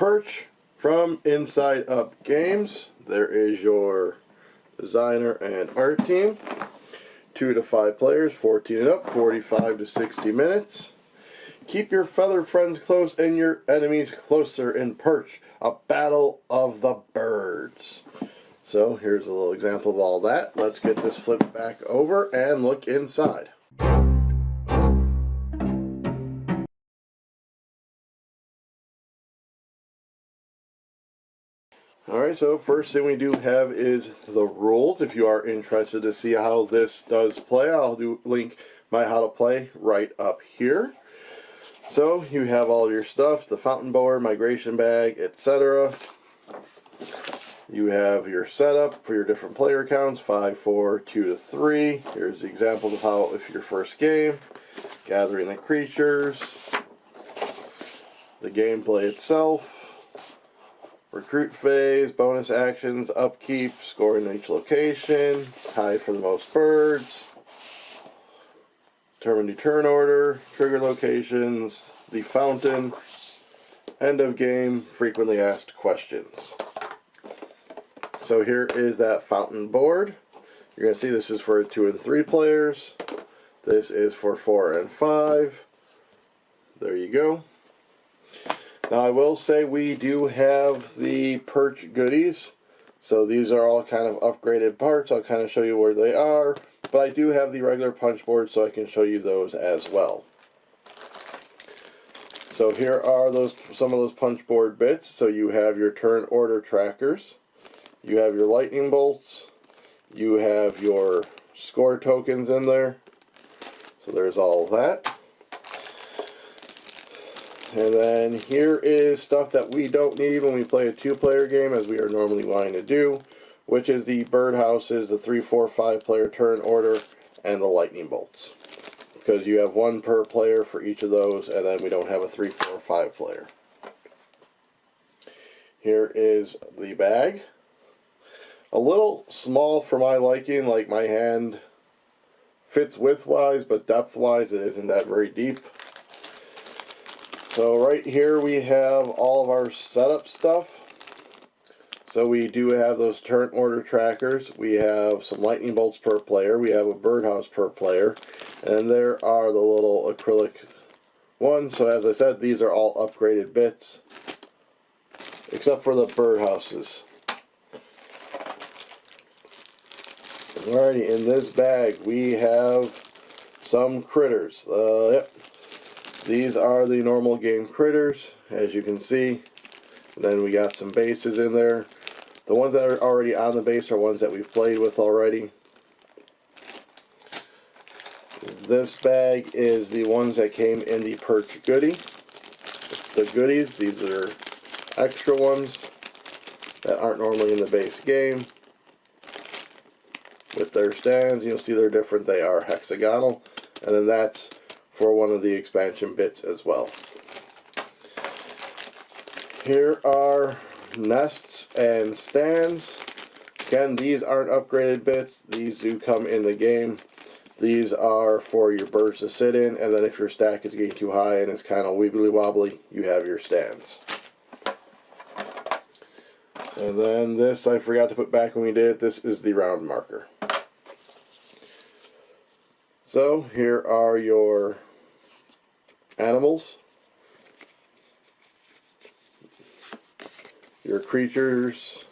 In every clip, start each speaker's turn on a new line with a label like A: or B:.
A: Perch from Inside Up Games. There is your designer and art team. 2 to 5 players, 14 and up, 45 to 60 minutes. Keep your feathered friends close and your enemies closer in Perch, a battle of the birds. So here's a little example of all that. Let's get this flipped back over and look inside. Alright, so first thing we do have is the rules. If you are interested to see how this does play, I'll link my how to play right up here. So you have all your stuff, the fountain board, migration bag, etc. You have your setup for your different player counts, 5, 4, 2 to 3. Here's the example of how, if your first game, gathering the creatures, the gameplay itself, recruit phase, bonus actions, upkeep, scoring in each location, tie for the most birds, determine the turn order, trigger locations, the fountain, end of game, frequently asked questions. So here is that fountain board. You're going to see this is for 2 and 3 players. This is for 4 and 5. There you go. Now I will say we do have the Perch goodies. So these are all kind of upgraded parts. I'll kind of show you where they are. But I do have the regular punch board, so I can show you those as well. So here are some of those punch board bits. So you have your turn order trackers. You have your lightning bolts. You have your score tokens in there. So there's all that. And then here is stuff that we don't need when we play a 2-player game, as we are normally wanting to do, which is the birdhouses, the 3, 4, 5 player turn order, and the lightning bolts. Because you have 1 per player for each of those, and then we don't have a 3, 4, 5 player. Here is the bag. A little small for my liking, like my hand fits width-wise, but depth-wise it isn't that very deep. So right here we have all of our setup stuff. So we do have those turn order trackers. We have some lightning bolts per player. We have a birdhouse per player. And there are the little acrylic ones. So as I said, these are all upgraded bits, except for the birdhouses. Alrighty, in this bag we have some critters. Yep. These are the normal game critters, as you can see. And then we got some bases in there. The ones that are already on the base are ones that we've played with already. This bag is the ones that came in the Perch goodie. The goodies, these are extra ones that aren't normally in the base game. With their stands, you'll see they're different. They are hexagonal. And then that's for one of the expansion bits as well. Here are nests and stands. Again, these aren't upgraded bits. These do come in the game. These are for your birds to sit in, and then if your stack is getting too high and it's kind of wibbly wobbly, you have your stands. And then this I forgot to put back when we did it. This is the round marker. So here are your animals, your creatures,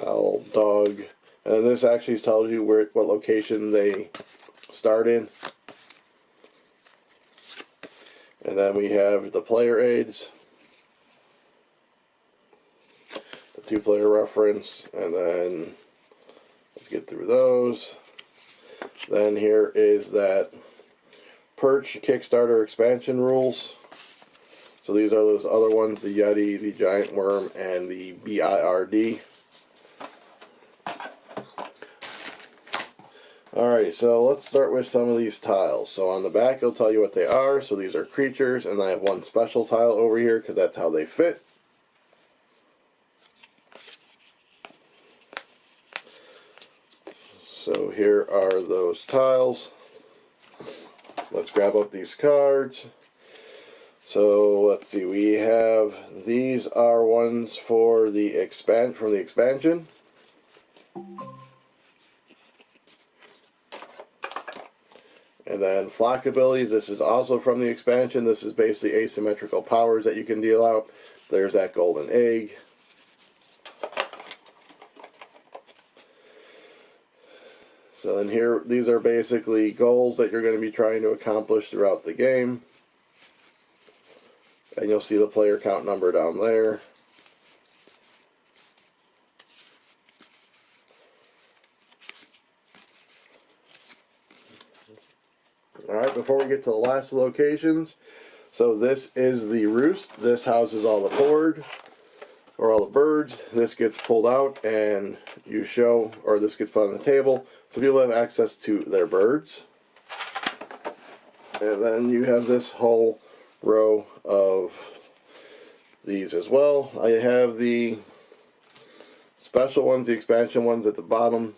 A: owl, dog, and this actually tells you what location they start in. And then we have the player aids, the 2-player reference, and then let's get through those. Then here is that Perch Kickstarter expansion rules. So these are those other ones, the Yeti, the Giant Worm, and the BIRD. Alright, so let's start with some of these tiles. So on the back it'll tell you what they are. So these are creatures, and I have one special tile over here because that's how they fit. So here are those tiles. Let's grab up these cards. So let's see, we have, these are ones for the expansion. And then flock abilities, this is also from the expansion. This is basically asymmetrical powers that you can deal out. There's that golden egg. So then here, these are basically goals that you're going to be trying to accomplish throughout the game. And you'll see the player count number down there. Alright, before we get to the last locations, so this is the roost. This houses all the board, or all the birds. This gets pulled out and you show, or this gets put on the table, so people have access to their birds. And then you have this whole row of these as well. I have the special ones, the expansion ones at the bottom.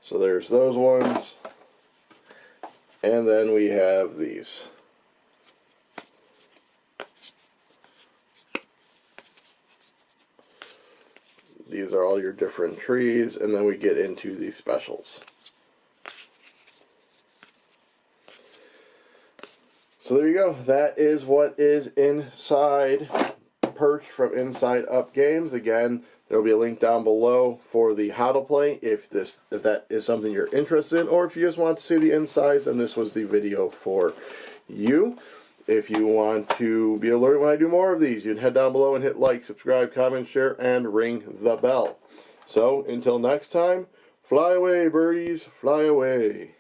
A: So there's those ones. And then we have these. These are all your different trees, and then we get into the specials. So there you go. That is what is inside Perch from Inside Up Games. Again, there will be a link down below for the how to play if that is something you're interested in, or if you just want to see the insides, and this was the video for you. If you want to be alerted when I do more of these, you can head down below and hit like, subscribe, comment, share, and ring the bell. So until next time, fly away, birdies, fly away.